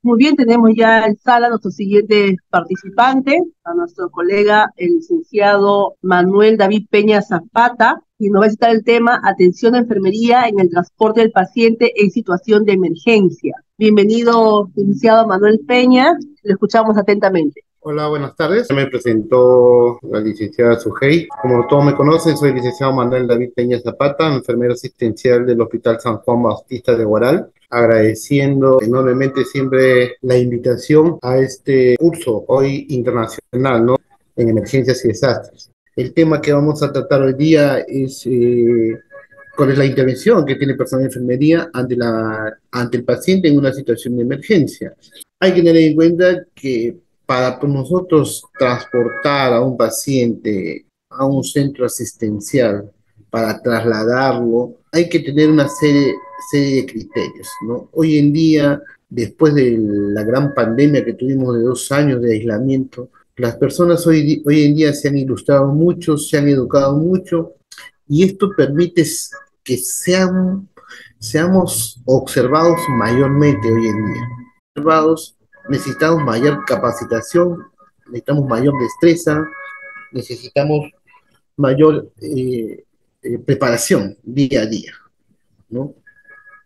Muy bien, tenemos ya en sala a nuestro siguiente participante, a nuestro colega, el licenciado Manuel David Peña Zapata, y nos va a citar el tema Atención a enfermería en el transporte del paciente en situación de emergencia. Bienvenido, licenciado Manuel Peña, lo escuchamos atentamente. Hola, buenas tardes. Me presentó la licenciada Sujei. Como todos me conocen, soy el licenciado Manuel David Peña Zapata, enfermero asistencial del Hospital San Juan Bautista de Huaral, agradeciendo enormemente siempre la invitación a este curso hoy internacional, ¿no? En emergencias y desastres. El tema que vamos a tratar hoy día es cuál es la intervención que tiene el personal de enfermería ante el paciente en una situación de emergencia. Hay que tener en cuenta que para nosotros transportar a un paciente a un centro asistencial, para trasladarlo, hay que tener una serie de criterios, ¿no? Hoy en día, después de la gran pandemia que tuvimos de 2 años de aislamiento, las personas hoy en día se han ilustrado mucho, se han educado mucho, y esto permite que seamos observados mayormente hoy en día. Observados, necesitamos mayor capacitación, necesitamos mayor destreza, necesitamos mayor preparación día a día, ¿no?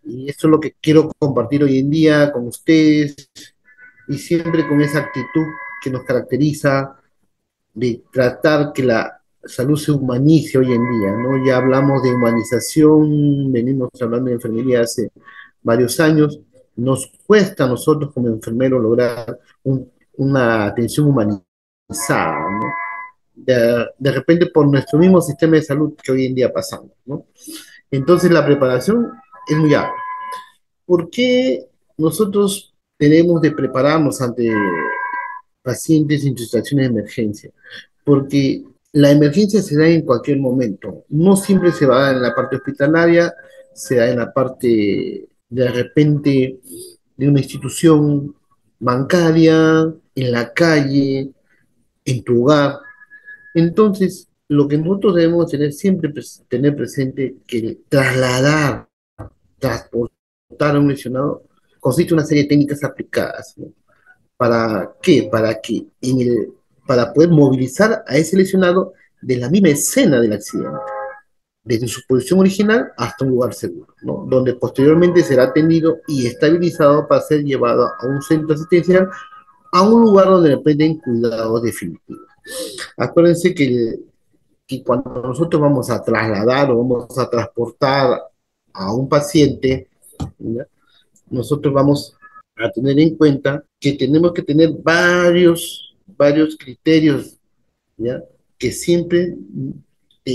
Y esto es lo que quiero compartir hoy en día con ustedes y siempre con esa actitud que nos caracteriza de tratar que la salud se humanice hoy en día, ¿no? Ya hablamos de humanización, venimos hablando de enfermería hace varios años, nos cuesta a nosotros como enfermeros lograr una atención humanizada, ¿no? De repente por nuestro mismo sistema de salud que hoy en día pasamos, ¿no? Entonces la preparación es muy alta. ¿Por qué nosotros tenemos de prepararnos ante pacientes en situaciones de emergencia? Porque la emergencia se da en cualquier momento, no siempre se va a dar en la parte hospitalaria, se da en la parte de repente de una institución bancaria, en la calle, en tu hogar. Entonces, lo que nosotros debemos tener siempre tener presente que transportar a un lesionado consiste en una serie de técnicas aplicadas, ¿no? ¿Para qué? Para poder movilizar a ese lesionado de la misma escena del accidente, desde su posición original hasta un lugar seguro, ¿no? Donde posteriormente será atendido y estabilizado para ser llevado a un centro asistencial, a un lugar donde le prenden cuidados definitivos. Acuérdense que cuando nosotros vamos a trasladar o vamos a transportar a un paciente, ¿ya? Nosotros vamos a tener en cuenta que tenemos que tener varios criterios, ¿ya? Que siempre,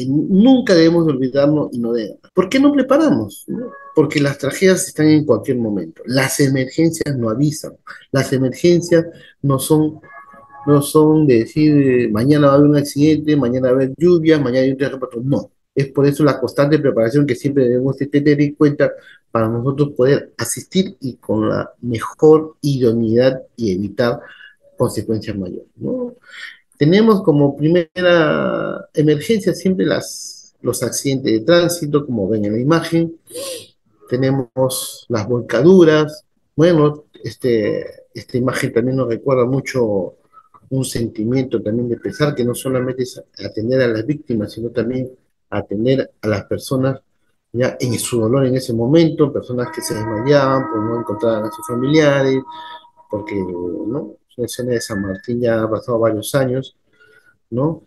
nunca debemos olvidarnos y no debemos. ¿Por qué no preparamos? ¿No? Porque las tragedias están en cualquier momento. Las emergencias no avisan. Las emergencias no son no son de decir mañana va a haber un accidente, mañana va a haber lluvia, mañana hay un terremoto. No. Es por eso la constante preparación que siempre debemos de tener en cuenta para nosotros poder asistir y con la mejor idoneidad y evitar consecuencias mayores, ¿no? Tenemos como primera emergencia siempre los accidentes de tránsito, como ven en la imagen. Tenemos las volcaduras. Bueno, esta imagen también nos recuerda mucho un sentimiento también de pesar, que no solamente es atender a las víctimas, sino también atender a las personas ya en su dolor en ese momento, personas que se desmayaban por no encontrar a sus familiares, porque, ¿no? La escena de San Martín ya ha pasado varios años, ¿no?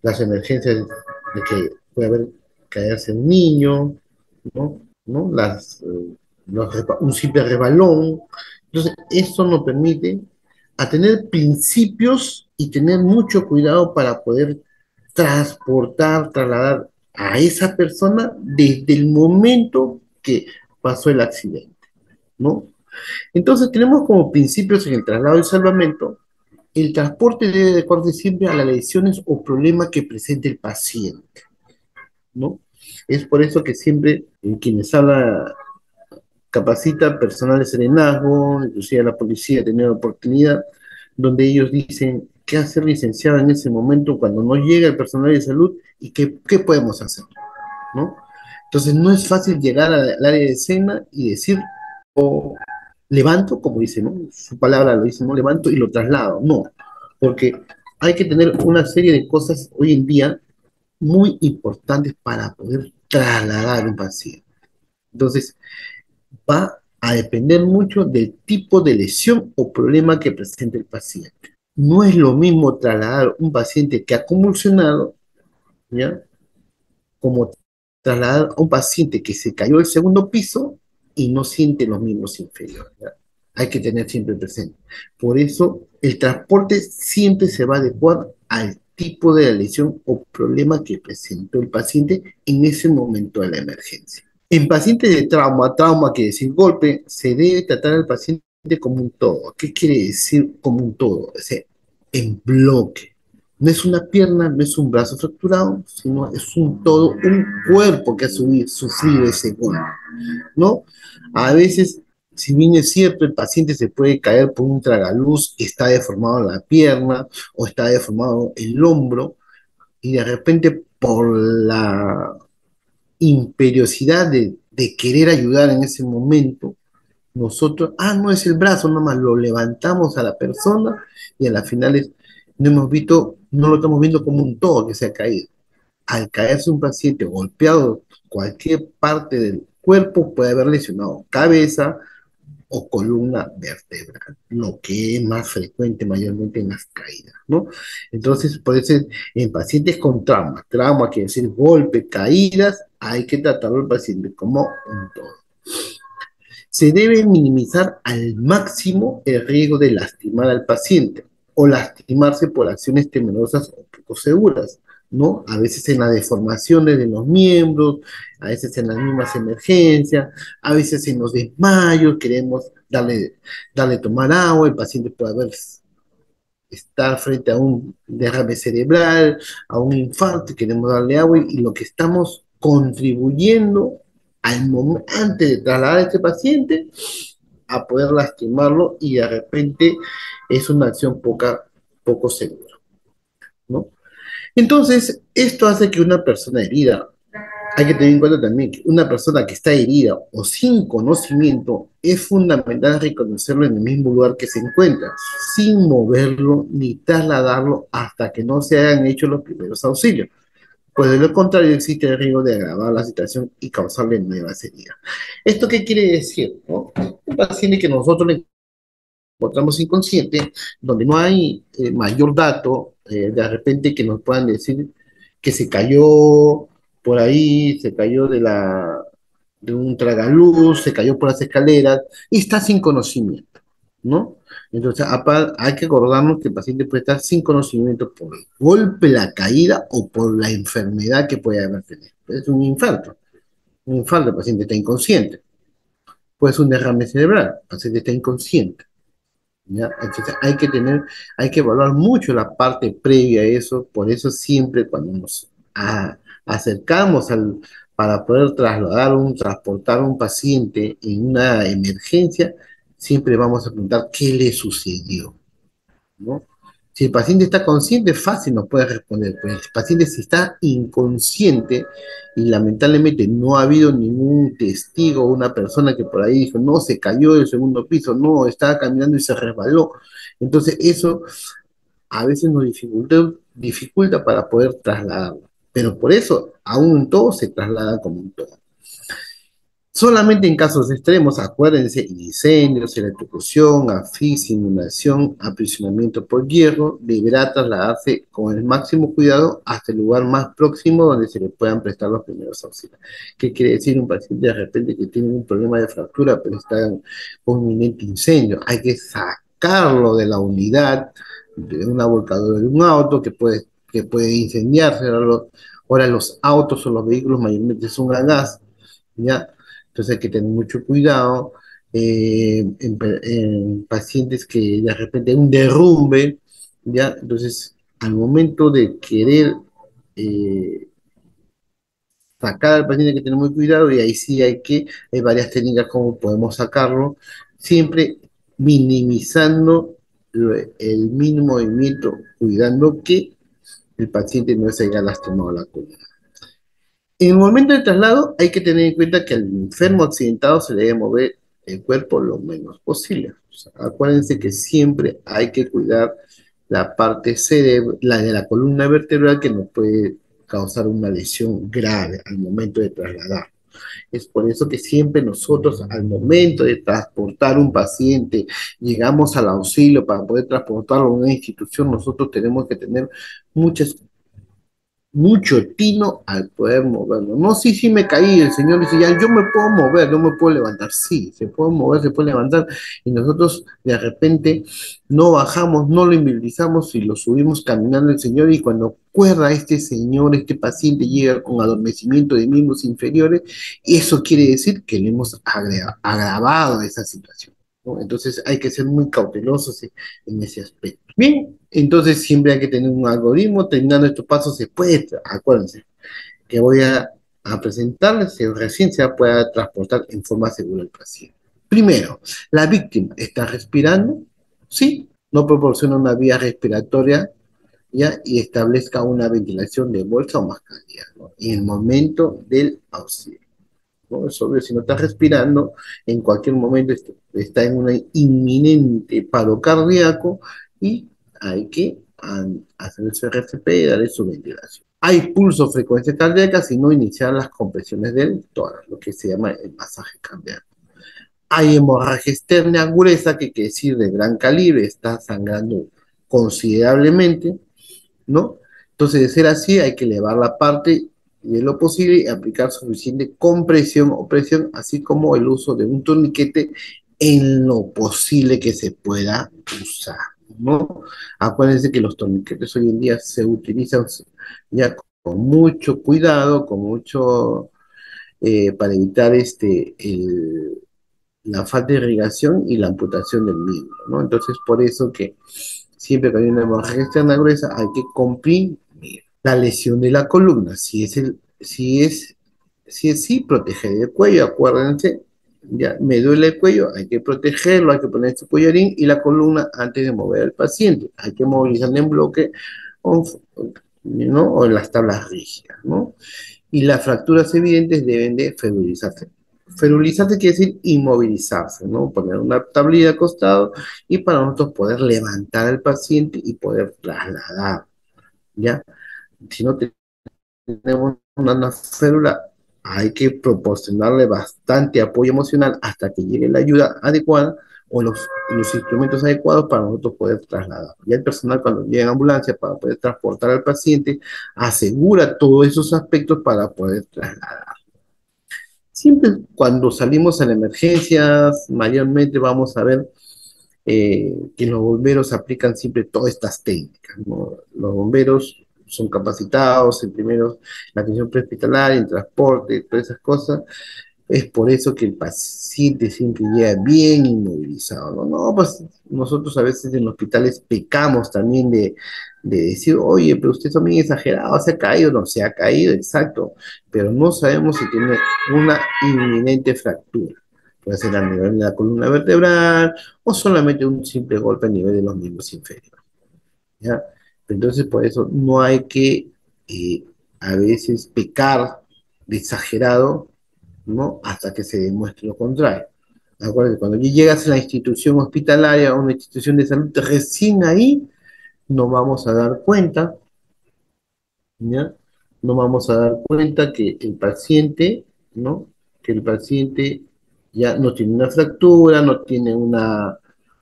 Las emergencias de que puede haber caerse un niño, ¿no? ¿No? Un simple rebalón. Entonces, esto nos permite a tener principios y tener mucho cuidado para poder trasladar a esa persona desde el momento que pasó el accidente, ¿no? Entonces, tenemos como principios en el traslado y salvamento: el transporte debe adecuarse siempre a las lesiones o problemas que presente el paciente, ¿no? Es por eso que siempre quienes habla capacita personal de serenazgo, inclusive a la policía, tener oportunidad, donde ellos dicen qué hacer, licenciado, en ese momento cuando no llega el personal de salud y qué podemos hacer, ¿no? Entonces no es fácil llegar al área de escena y decir, levanto, como dice, ¿no? Su palabra lo dice, no levanto y lo traslado. No, porque hay que tener una serie de cosas hoy en día muy importantes para poder trasladar un paciente. Entonces, va a depender mucho del tipo de lesión o problema que presente el paciente. No es lo mismo trasladar un paciente que ha convulsionado, ¿ya? Como trasladar a un paciente que se cayó del segundo piso y no siente los mismos inferiores, ¿ya? Hay que tener siempre presente. Por eso, el transporte siempre se va a adecuar al tipo de lesión o problema que presentó el paciente en ese momento de la emergencia. En pacientes de trauma, trauma quiere decir golpe, se debe tratar al paciente como un todo. ¿Qué quiere decir como un todo? O sea, en bloque. No es una pierna, no es un brazo fracturado, sino es un todo, un cuerpo que ha sufrido ese golpe, ¿no? A veces, si bien es cierto, el paciente se puede caer por un tragaluz, está deformado la pierna o está deformado el hombro, y de repente por la imperiosidad de querer ayudar en ese momento, nosotros, no es el brazo, nomás lo levantamos a la persona y a las finales no hemos visto, no lo estamos viendo como un todo que se ha caído. Al caerse un paciente golpeado, cualquier parte del cuerpo puede haber lesionado cabeza o columna vertebral, lo que es más frecuente mayormente en las caídas, ¿no? Entonces, puede ser en pacientes con trauma, trauma quiere decir golpe, caídas, hay que tratarlo al paciente como un todo. Se debe minimizar al máximo el riesgo de lastimar al paciente o lastimarse por acciones temerosas o poco seguras, ¿no? A veces en las deformaciones de los miembros, a veces en las mismas emergencias, a veces en los desmayos, queremos darle tomar agua, el paciente puede haber estar frente a un derrame cerebral, a un infarto, queremos darle agua y lo que estamos contribuyendo al momento, antes de trasladar a este paciente, a poder lastimarlo y de repente es una acción poco segura, ¿no? Entonces, esto hace que una persona herida, hay que tener en cuenta también que una persona que está herida o sin conocimiento, es fundamental reconocerlo en el mismo lugar que se encuentra, sin moverlo ni trasladarlo hasta que no se hayan hecho los primeros auxilios. Pues de lo contrario existe el riesgo de agravar la situación y causarle nuevas heridas. ¿Esto qué quiere decir? ¿No? Un paciente que nosotros le encontramos inconsciente, donde no hay mayor dato, de repente que nos puedan decir que se cayó por ahí, se cayó de un tragaluz, se cayó por las escaleras y está sin conocimiento, ¿no? Entonces, hay que acordarnos que el paciente puede estar sin conocimiento por el golpe, la caída o por la enfermedad que puede haber tenido. Es un infarto, el paciente está inconsciente. Puede ser un derrame cerebral, el paciente está inconsciente. ¿Ya? Entonces hay que evaluar mucho la parte previa a eso, por eso siempre cuando nos acercamos para poder transportar a un paciente en una emergencia, siempre vamos a preguntar qué le sucedió, ¿no? Si el paciente está consciente, fácil nos puede responder, pero el paciente si está inconsciente y lamentablemente no ha habido ningún testigo o una persona que por ahí dijo, no, se cayó del segundo piso, no, estaba caminando y se resbaló. Entonces eso a veces nos dificulta para poder trasladarlo. Pero por eso, aún en todo se traslada como un todo. Solamente en casos extremos, acuérdense, incendios, electrocución, asfixia, inundación, aprisionamiento por hierro, deberá trasladarse con el máximo cuidado hasta el lugar más próximo donde se le puedan prestar los primeros auxilios. ¿Qué quiere decir un paciente de repente que tiene un problema de fractura, pero está con un inminente incendio? Hay que sacarlo de la unidad, de una volcadura de un auto que puede incendiarse. Ahora los autos o los vehículos mayormente son a gas, ¿ya? Entonces hay que tener mucho cuidado en pacientes que de repente hay un derrumbe, ¿ya? Entonces, al momento de querer eh, sacar al paciente hay que tener muy cuidado y ahí sí hay varias técnicas como podemos sacarlo, siempre minimizando el mínimo movimiento, cuidando que el paciente no se haya lastimado la columna. En el momento del traslado hay que tener en cuenta que al enfermo accidentado se le debe mover el cuerpo lo menos posible. O sea, acuérdense que siempre hay que cuidar la parte cerebral, la de la columna vertebral, que nos puede causar una lesión grave al momento de trasladar. Es por eso que siempre nosotros, al momento de transportar un paciente, llegamos al auxilio para poder transportarlo a una institución, nosotros tenemos que tener muchas mucho tino al poder moverlo. No, sí, sí me caí, el Señor dice, ya yo me puedo mover, no me puedo levantar. Sí, se puede mover, se puede levantar, y nosotros de repente no bajamos, no lo inmovilizamos y lo subimos caminando el Señor, y cuando acuerda este Señor, este paciente llega con adormecimiento de miembros inferiores, y eso quiere decir que le hemos agravado esa situación, ¿no? Entonces hay que ser muy cautelosos en ese aspecto. Bien, entonces siempre hay que tener un algoritmo. Terminando estos pasos, se puede, acuérdense, que voy a presentarles, que recién se pueda transportar en forma segura al paciente. Primero, la víctima está respirando, sí, no proporciona una vía respiratoria, ya, y establezca una ventilación de bolsa o mascarilla, ¿no? En el momento del auxilio, ¿no? Es obvio, si no está respirando, en cualquier momento está en un inminente paro cardíaco, y hay que hacer su RCP y darle su ventilación. Hay pulso, frecuencia cardíaca, si no iniciar las compresiones del tórax, lo que se llama el masaje cardíaco. Hay hemorragia externa gruesa, que quiere decir de gran calibre, está sangrando considerablemente, ¿no? Entonces, de ser así, hay que elevar la parte de lo posible y aplicar suficiente compresión o presión, así como el uso de un torniquete en lo posible que se pueda usar, ¿no? Acuérdense que los torniquetes hoy en día se utilizan ya con mucho cuidado, con mucho, para evitar la falta de irrigación y la amputación del miembro, ¿no? Entonces, por eso que siempre que hay una hemorragia externa gruesa, hay que comprimir. La lesión de la columna, si es sí, proteger el cuello, acuérdense, ya me duele el cuello, hay que protegerlo, hay que poner su collarín, y la columna antes de mover al paciente, hay que movilizarla en bloque, o, ¿no? O en las tablas rígidas, ¿no? Y las fracturas evidentes deben de ferulizarse. Ferulizarse quiere decir inmovilizarse, ¿no? Poner una tablilla al costado, y para nosotros poder levantar al paciente y poder trasladar, ¿ya? Si no tenemos una férula, hay que proporcionarle bastante apoyo emocional hasta que llegue la ayuda adecuada, o los instrumentos adecuados para nosotros poder trasladar. Y el personal, cuando llega en ambulancia para poder transportar al paciente, asegura todos esos aspectos para poder trasladar. Siempre cuando salimos en emergencias, mayormente vamos a ver que los bomberos aplican siempre todas estas técnicas, ¿no? Los bomberos son capacitados en primero la atención prehospitalaria, en transporte, todas esas cosas. Es por eso que el paciente siempre llega bien inmovilizado, ¿no? No, pues nosotros a veces en hospitales pecamos también de decir, oye, pero usted es muy exagerado, se ha caído, no, se ha caído, exacto, pero no sabemos si tiene una inminente fractura. Puede ser a nivel de la columna vertebral, o solamente un simple golpe a nivel de los miembros inferiores, ¿ya? Entonces, por eso no hay que eh, a veces pecar de exagerado, ¿no? Hasta que se demuestre lo contrario. Acuérdate, cuando llegas a la institución hospitalaria o una institución de salud, recién ahí nos vamos a dar cuenta, ¿ya? Nos vamos a dar cuenta que el paciente, ¿no? Que el paciente ya no tiene una fractura, no tiene una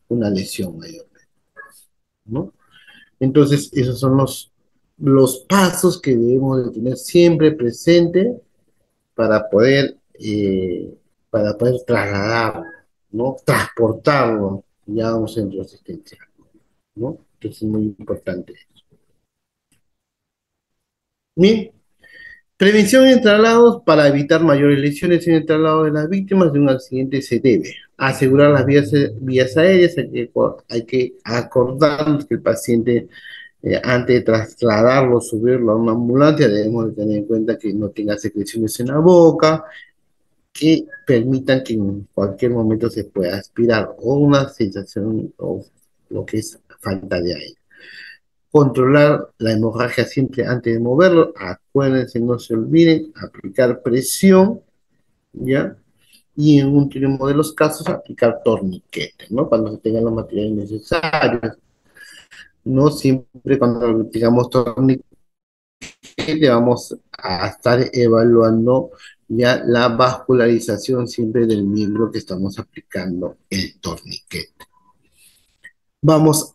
lesión mayor, ¿no? Entonces, esos son los pasos que debemos de tener siempre presente para poder, trasladar, ¿no? Transportarlo ya a un centro asistencial, ¿no? Que es muy importante. Bien, prevención en traslados. Para evitar mayores lesiones en el traslado de las víctimas de un accidente, se debe asegurar las vías aéreas. Hay que acordar que el paciente, antes de trasladarlo, subirlo a una ambulancia, debemos de tener en cuenta que no tenga secreciones en la boca, que permitan que en cualquier momento se pueda aspirar, o una sensación o lo que es falta de aire. Controlar la hemorragia siempre antes de moverlo. Acuérdense, no se olviden, aplicar presión, ¿ya? y en un último de los casos aplicar torniquetes, ¿no? Cuando se tengan los materiales necesarios. No siempre cuando digamos torniquete vamos a estar evaluando ya la vascularización siempre del miembro que estamos aplicando el torniquete. Vamos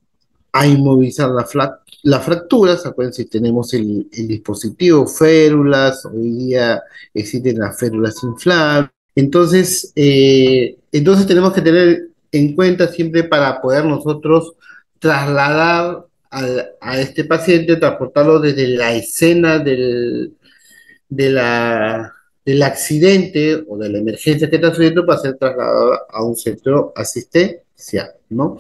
a inmovilizar las fracturas. Acuérdense, tenemos el dispositivo, férulas, hoy día existen las férulas inflables. Entonces tenemos que tener en cuenta siempre para poder nosotros trasladar a este paciente, transportarlo desde la escena de la, del accidente o de la emergencia que está sucediendo para ser trasladado a un centro asistencial, ¿no?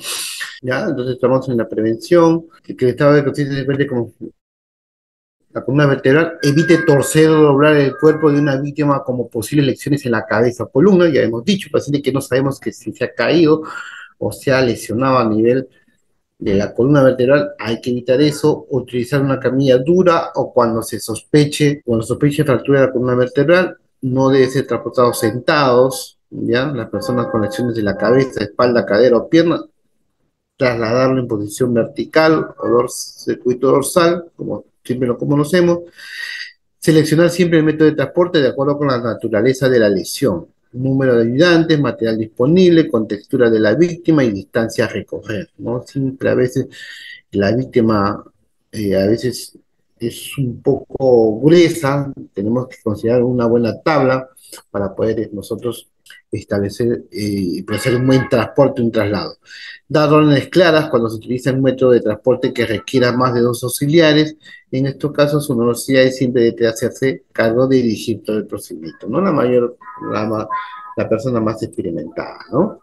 ¿Ya? Entonces estamos en la prevención, que el estado de conciencia se encuentre como la columna vertebral, evite torcer o doblar el cuerpo de una víctima como posibles lesiones en la cabeza o columna, ya hemos dicho, paciente que no sabemos que si se ha caído o se ha lesionado a nivel de la columna vertebral, hay que evitar eso, utilizar una camilla dura o cuando sospeche fractura de la columna vertebral, no debe ser transportado sentados, ¿ya? Las personas con lesiones de la cabeza, espalda, cadera o pierna, trasladarlo en posición vertical o circuito dorsal, como siempre lo conocemos, seleccionar siempre el método de transporte de acuerdo con la naturaleza de la lesión, número de ayudantes, material disponible, contextura de la víctima y distancia a recorrer, ¿no? Siempre a veces la víctima a veces es un poco gruesa, tenemos que considerar una buena tabla para poder nosotros establecer y hacer un buen transporte, un traslado. Dar órdenes claras cuando se utiliza un método de transporte que requiera más de dos auxiliares. En estos casos, una auxiliar siempre debe hacerse cargo de dirigir todo el procedimiento, ¿no? La persona más experimentada, ¿no?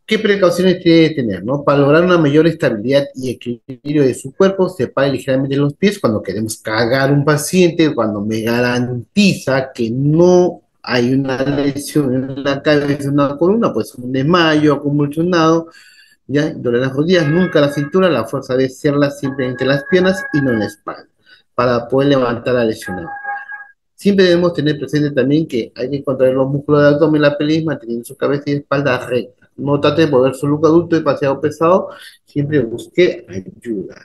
¿Qué precauciones tiene que tener, no? Para lograr una mayor estabilidad y equilibrio de su cuerpo, separe ligeramente los pies cuando queremos cargar un paciente, cuando me garantiza que no hay una lesión en la cabeza, en una columna, pues un desmayo convulsionado, ¿ya? Sobre las rodillas, nunca la cintura, la fuerza debe serla siempre entre las piernas y no en la espalda, para poder levantar al lesionado. Siempre debemos tener presente también que hay que contraer los músculos del abdomen y la pelvis manteniendo su cabeza y espalda recta. No trate de mover su look adulto demasiado pesado, siempre busque ayuda.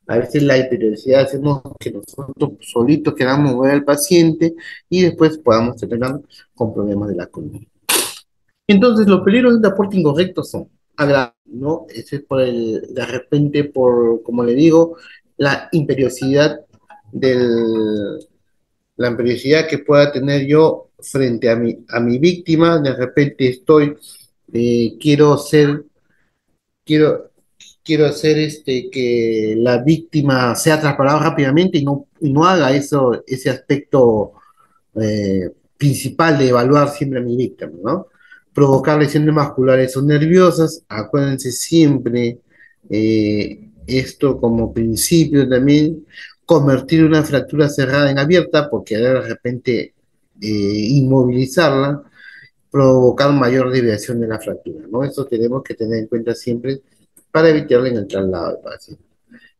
A veces la hiperiosidad hacemos que nosotros solitos queramos mover al paciente y después podamos terminar con problemas de la columna. Entonces, los peligros de un transporte incorrecto son agravados, ¿no? Ese es de repente, como le digo, la imperiosidad del, la imperiosidad que pueda tener yo frente a mi víctima, de repente quiero ser, quiero, quiero hacer que la víctima sea trasladada rápidamente y no haga ese aspecto principal de evaluar siempre a mi víctima, ¿no? Provocar lesiones musculares o nerviosas, acuérdense siempre esto como principio también, convertir una fractura cerrada en abierta, porque de repente inmovilizarla, provocar mayor desviación de la fractura, ¿no? Eso tenemos que tener en cuenta siempre para evitarle en el traslado del paciente.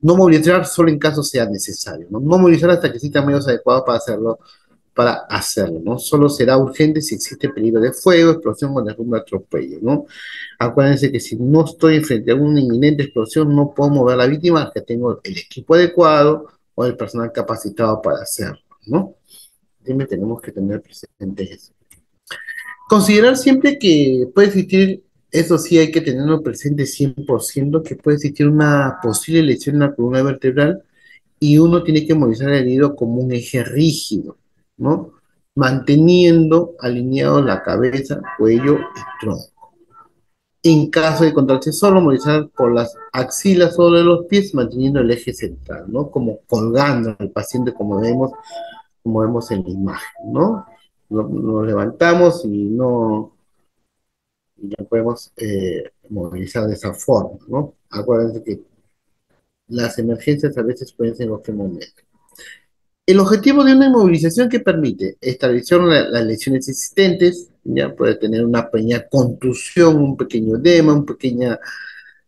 No movilizar solo en caso sea necesario, ¿no? No movilizar hasta que exista medios adecuados para hacerlo, ¿no? Solo será urgente si existe peligro de fuego, explosión o de algún atropello, ¿no? Acuérdense que si no estoy frente a una inminente explosión, no puedo mover a la víctima hasta que tengo el equipo adecuado o el personal capacitado para hacerlo, ¿no? Siempre tenemos que tener presente eso. Considerar siempre que puede existir, eso sí hay que tenerlo presente 100%, que puede existir una posible lesión en la columna vertebral y uno tiene que movilizar el herido como un eje rígido, ¿no? Manteniendo alineado la cabeza, cuello y tronco. En caso de encontrarse solo, movilizar por las axilas sobre los pies, manteniendo el eje central, ¿no? Como colgando al paciente como vemos en la imagen, ¿no? Nos levantamos y ya podemos movilizar de esa forma, ¿no? Acuérdense que las emergencias a veces pueden ser en cualquier momento. El objetivo de una inmovilización que permite establecer las lesiones existentes, ya puede tener una pequeña contusión, un pequeño edema, un pequeña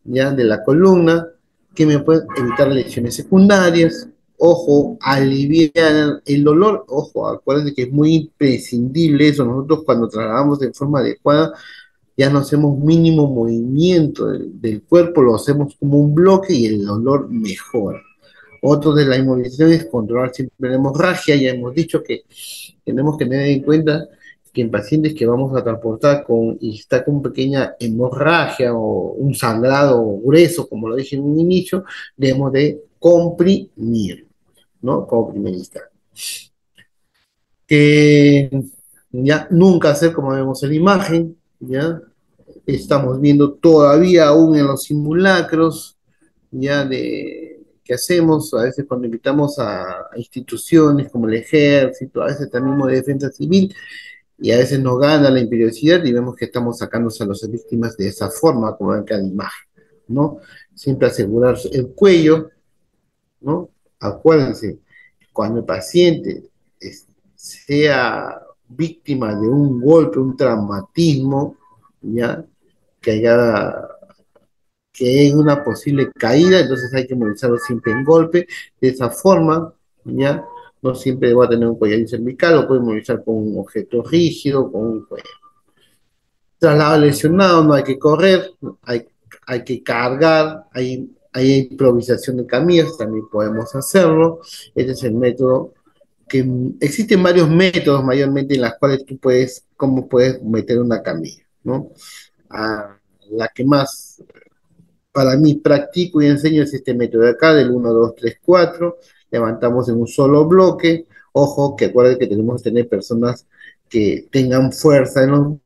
ya de la columna, que me puede evitar lesiones secundarias, ojo, alivian el dolor, ojo, acuérdense que es muy imprescindible eso, nosotros cuando trabajamos de forma adecuada, ya no hacemos mínimo movimiento del cuerpo, lo hacemos como un bloque y el dolor mejora. Otro de la inmovilización es controlar siempre la hemorragia. Ya hemos dicho que tenemos que tener en cuenta que en pacientes que vamos a transportar y está con pequeña hemorragia o un sangrado grueso, como lo dije en un inicio, debemos de comprimir, ¿no? Comprimir está. Que ya nunca hacer como vemos en la imagen, ya estamos viendo todavía aún en los simulacros, ya de que hacemos, a veces cuando invitamos a instituciones como el ejército, a veces también de defensa civil, y a veces nos gana la imperiosidad y vemos que estamos sacándose a las víctimas de esa forma, como en cada imagen, ¿no? Siempre asegurar el cuello, ¿no? Acuérdense, cuando el paciente sea víctima de un golpe, un traumatismo, ¿ya? Que haya que hay una posible caída, entonces hay que movilizarlo siempre en golpe, de esa forma, ¿ya? No siempre va a tener un cuello cervical, lo puede movilizar con un objeto rígido, con un cuello. Traslado lesionado, no hay que correr, hay que cargar, hay improvisación de camillas, también podemos hacerlo. Este es el método que existen varios métodos mayormente en las cuales tú puedes, cómo puedes meter una camilla, ¿no? La que más para mí practico y enseño es este método de acá, del 1, 2, 3, 4. Levantamos en un solo bloque. Ojo, que acuerden que tenemos que tener personas que tengan fuerza en los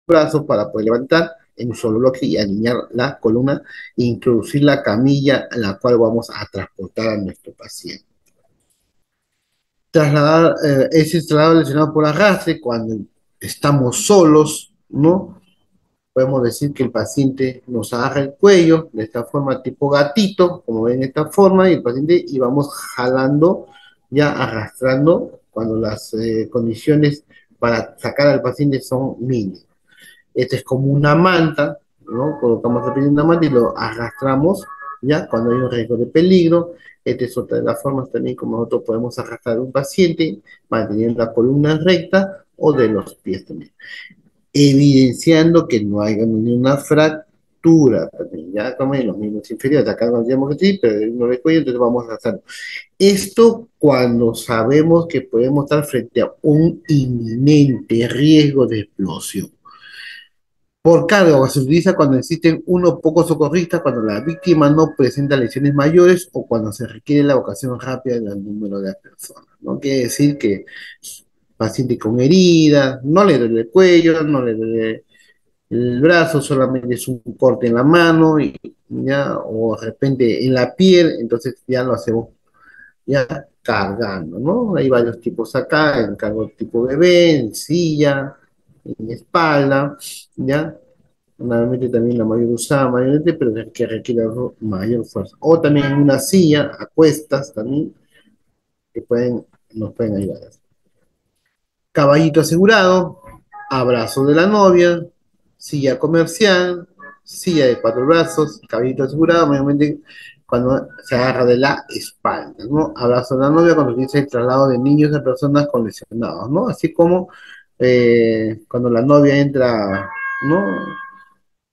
brazos para poder levantar en un solo bloque y alinear la columna e introducir la camilla en la cual vamos a transportar a nuestro paciente. Trasladar, ese traslado lesionado por arrastre cuando estamos solos, ¿no? Podemos decir que el paciente nos agarra el cuello de esta forma tipo gatito, como ven de esta forma, y el paciente y vamos jalando, ya arrastrando cuando las condiciones para sacar al paciente son mínimas. Este es como una manta, ¿no? Colocamos el paciente en una manta y lo arrastramos, ya cuando hay un riesgo de peligro. Esta es otra de las formas también como nosotros podemos arrastrar a un paciente, manteniendo la columna recta o de los pies también, evidenciando que no haya ninguna fractura, ya como en los miembros inferiores, acá no digamos que sí, pero no le cuello, entonces vamos a hacer esto cuando sabemos que podemos estar frente a un inminente riesgo de explosión. Por cargo se utiliza cuando existen unos pocos socorristas, cuando la víctima no presenta lesiones mayores o cuando se requiere la evacuación rápida del número de personas. No quiere decir que paciente con herida, no le duele el cuello, no le duele el brazo, solamente es un corte en la mano y ya, o de repente en la piel, entonces ya lo hacemos ya cargando, ¿no? Hay varios tipos acá, en cargo tipo bebé, en silla, en espalda, ¿ya? Normalmente también la mayor usada mayormente, pero que requiere mayor fuerza. O también en una silla, a cuestas también, que nos pueden ayudar. Caballito asegurado, abrazo de la novia, silla comercial, silla de 4 brazos, caballito asegurado, mayormente cuando se agarra de la espalda, ¿no? Abrazo de la novia cuando se dice el traslado de niños de personas con lesionados, ¿no? Así como cuando la novia entra, ¿no?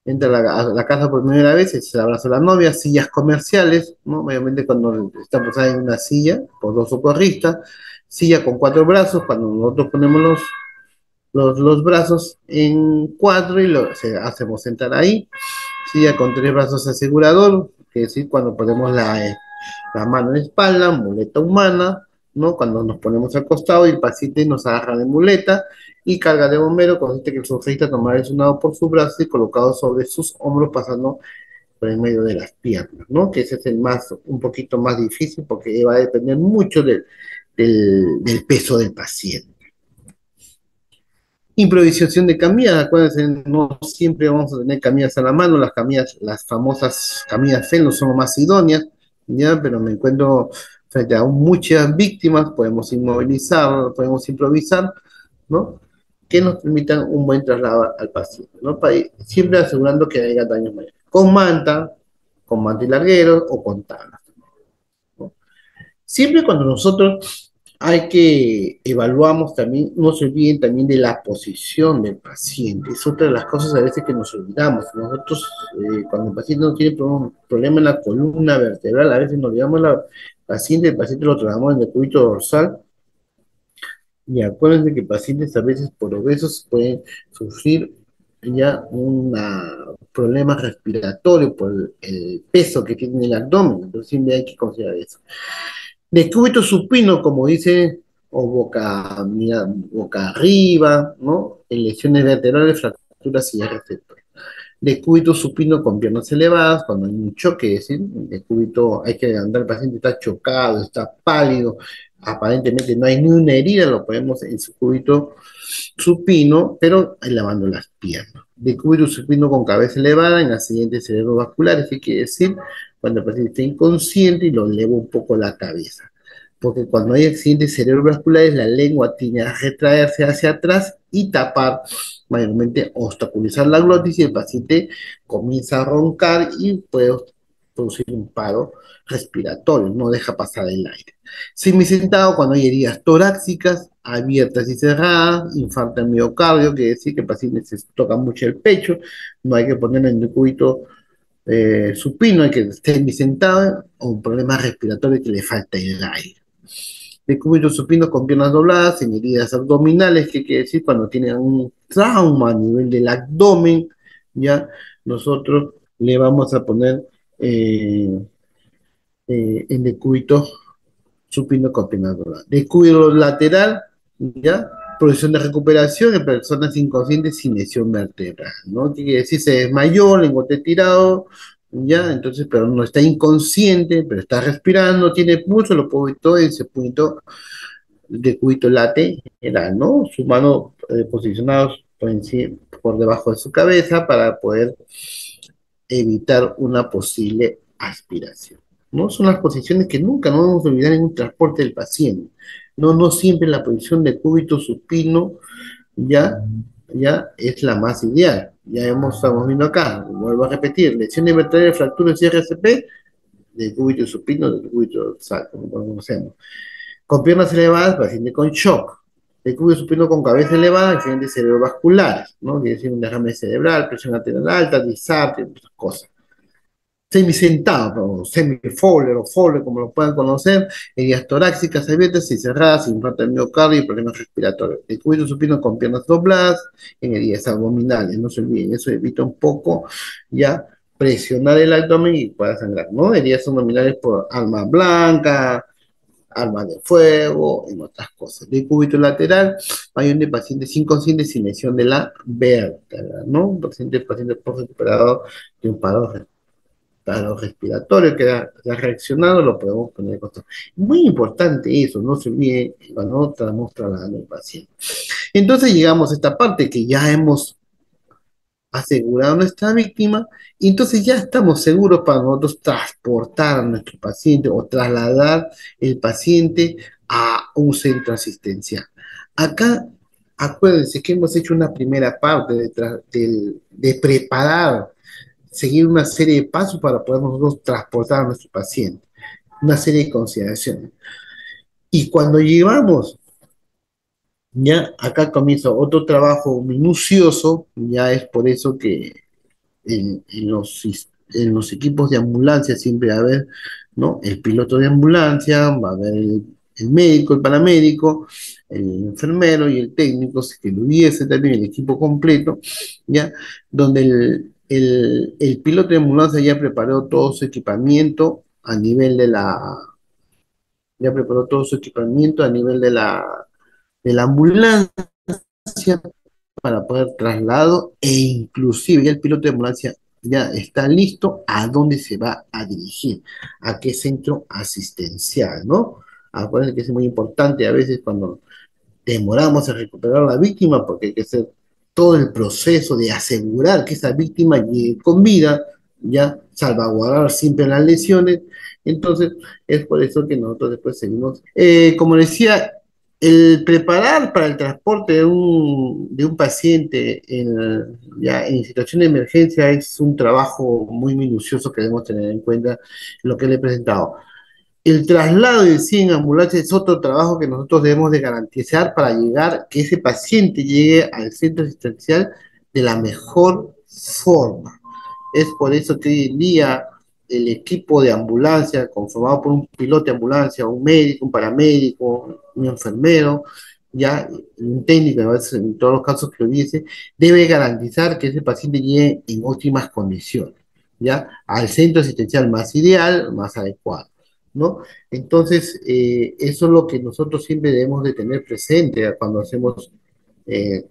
Entra a la casa por primera vez, se abraza a la novia, sillas comerciales, ¿no? Mayormente cuando estamos en una silla, por 2 socorristas, silla con 4 brazos, cuando nosotros ponemos los brazos en 4 y hacemos sentar ahí, silla con 3 brazos asegurador, que es decir, cuando ponemos la mano en la espalda, muleta humana, ¿no? Cuando nos ponemos al costado y el paciente nos agarra de muleta, y carga de bombero consiste que el sujeto tomará el lado por su brazo y colocado sobre sus hombros pasando por el medio de las piernas, ¿no? Que ese es un poquito más difícil porque va a depender mucho del peso del paciente. Improvisación de camillas, acuérdense, no siempre vamos a tener camillas a la mano, las famosas camillas FEL no son más idóneas, ¿ya? Pero me encuentro frente a muchas víctimas, podemos inmovilizar, podemos improvisar, ¿no? Que nos permitan un buen traslado al paciente, ¿no? Siempre asegurando que haya daños mayores. Con manta y largueros o con tablas, ¿no? Siempre cuando nosotros hay que evaluamos también, no se olviden también de la posición del paciente. Es otra de las cosas a veces que nos olvidamos. Nosotros, cuando el paciente no tiene problema en la columna vertebral, a veces nos olvidamos la paciente, el paciente lo trabajamos en el cúbito dorsal. Y acuérdense que pacientes a veces por obesos pueden sufrir ya un problema respiratorio por el peso que tiene el abdomen. Entonces siempre hay que considerar eso. Decúbito supino, como dice, o boca, mira, boca arriba, ¿no? En lesiones laterales, fracturas y RCP. Decúbito supino con piernas elevadas, cuando hay un choque, es decir, decúbito, hay que andar, el paciente está chocado, está pálido, aparentemente no hay ni una herida, lo ponemos en su cúbito supino, pero lavando las piernas. Decúbito supino con cabeza elevada en accidentes cerebrovasculares, ¿qué quiere decir? Cuando el paciente está inconsciente y lo eleva un poco la cabeza. Porque cuando hay accidentes cerebrovasculares, la lengua tiende a retraerse hacia atrás y tapar, mayormente obstaculizar la glotis y el paciente comienza a roncar y puede producir un paro respiratorio, no deja pasar el aire. Semisentado cuando hay heridas torácicas, abiertas y cerradas, infarto en miocardio, que decir que el paciente se toca mucho el pecho, no hay que ponerlo en el cúbito supino, hay que estar semisentado, o un problema respiratorio que le falta el aire. Decúbito supino con piernas dobladas en heridas abdominales, que quiere decir cuando tienen un trauma a nivel del abdomen, ya nosotros le vamos a poner eh, en decúbito supino con piernas dobladas. Decúbito lateral, ya, progresión de recuperación en personas inconscientes sin lesión vertebral, ¿no? ¿Qué quiere decir? Se desmayó, lenguote tirado, ya, entonces, pero no está inconsciente, pero está respirando, tiene pulso, lo puedo ver todo en ese punto de cúbito lateral, ¿no? Sus manos posicionadas por debajo de su cabeza para poder evitar una posible aspiración, ¿no? Son las posiciones que nunca nos vamos a olvidar en un transporte del paciente. No, no siempre la posición de cúbito supino ya, ya es la más ideal. Ya estamos viendo acá, vuelvo a repetir, lesiones vertebrales, fracturas y RCP, de cúbito supino, de cúbito dorsal, como conocemos. Con piernas elevadas, paciente con shock. El cúbito supino con cabeza elevada, accidentes cerebrovasculares, ¿no? Quiere decir un derrame cerebral, presión arterial alta, disartria, esas cosas. Semisentado, o semi-Fowler o Fowler, como lo puedan conocer, heridas torácicas abiertas y cerradas, infarto del miocardio y problemas respiratorios. El cúbito supino con piernas dobladas en heridas abdominales, no se olviden, eso evita un poco ya presionar el abdomen y pueda sangrar, ¿no? Heridas abdominales por alma blanca, armas de fuego, en otras cosas. De cúbito lateral, hay un de pacientes inconscientes sin lesión de la vértebra, ¿no? Un paciente post recuperado de un paro respiratorio que ha reaccionado, lo podemos poner de costado. Muy importante eso, no se olvide la nota, la muestra al paciente. Entonces llegamos a esta parte que ya hemos asegurado a nuestra víctima, y entonces ya estamos seguros para nosotros transportar a nuestro paciente o trasladar el paciente a un centro asistencial. Acá, acuérdense que hemos hecho una primera parte de preparar, seguir una serie de pasos para poder nosotros transportar a nuestro paciente, una serie de consideraciones. Y cuando llegamos, ya acá comienza otro trabajo minucioso, ya es por eso que en los equipos de ambulancia siempre va a haber, ¿no? El piloto de ambulancia, va a haber el médico, el paramédico, el enfermero y el técnico, que lo hubiese también el equipo completo, ¿ya? Donde el piloto de ambulancia ya preparó todo su equipamiento a nivel de ya preparó todo su equipamiento a nivel de la ambulancia para poder traslado e inclusive ya el piloto de ambulancia ya está listo a dónde se va a dirigir, a qué centro asistencial, ¿no? Acuérdense que es muy importante a veces cuando demoramos en recuperar a la víctima porque hay que hacer todo el proceso de asegurar que esa víctima llegue con vida, ya salvaguardar siempre las lesiones. Entonces, es por eso que nosotros después seguimos. Como decía, el preparar para el transporte de un paciente ya en situación de emergencia es un trabajo muy minucioso que debemos tener en cuenta lo que le he presentado. El traslado de 100 ambulancias es otro trabajo que nosotros debemos de garantizar para llegar, que ese paciente llegue al centro asistencial de la mejor forma. Es por eso que hoy en día el equipo de ambulancia, conformado por un piloto de ambulancia, un médico, un paramédico, un enfermero, ya, un técnico, a veces, en todos los casos que lo hubiese, debe garantizar que ese paciente llegue en óptimas condiciones, ya, al centro asistencial más ideal, más adecuado, ¿no? Entonces, eso es lo que nosotros siempre debemos de tener presente cuando hacemos eh,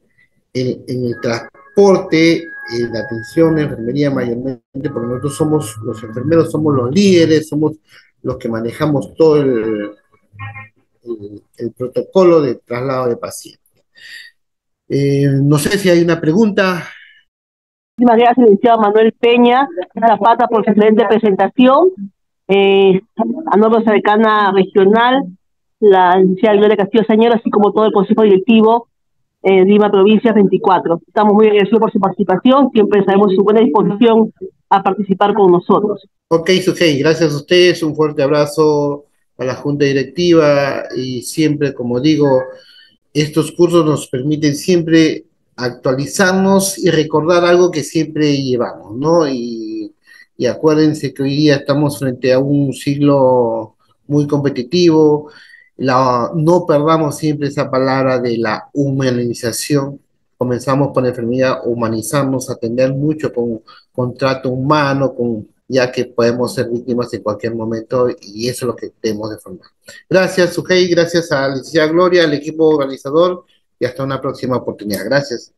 en el transporte, la atención, la enfermería mayormente, porque nosotros somos, los enfermeros somos los líderes, somos los que manejamos todo el protocolo de traslado de pacientes. No sé si hay una pregunta. Muchísimas gracias, licenciado Manuel Peña Zapata, por su excelente presentación. A nombre de la decana regional, la licenciada Gloria Castillo Sañero, así como todo el Consejo Directivo Lima Provincia 24. Estamos muy agradecidos por su participación, siempre sabemos su buena disposición a participar con nosotros. Ok, Sujei, gracias a ustedes, un fuerte abrazo a la Junta Directiva y siempre, como digo, estos cursos nos permiten siempre actualizarnos y recordar algo que siempre llevamos, ¿no? Y acuérdense que hoy día estamos frente a un siglo muy competitivo, no perdamos siempre esa palabra de la humanización. Comenzamos por la enfermedad, humanizarnos, atender mucho con trato humano, ya que podemos ser víctimas en cualquier momento y eso es lo que debemos de formar. Gracias, Sujei, gracias a la licenciada Gloria, al equipo organizador y hasta una próxima oportunidad. Gracias.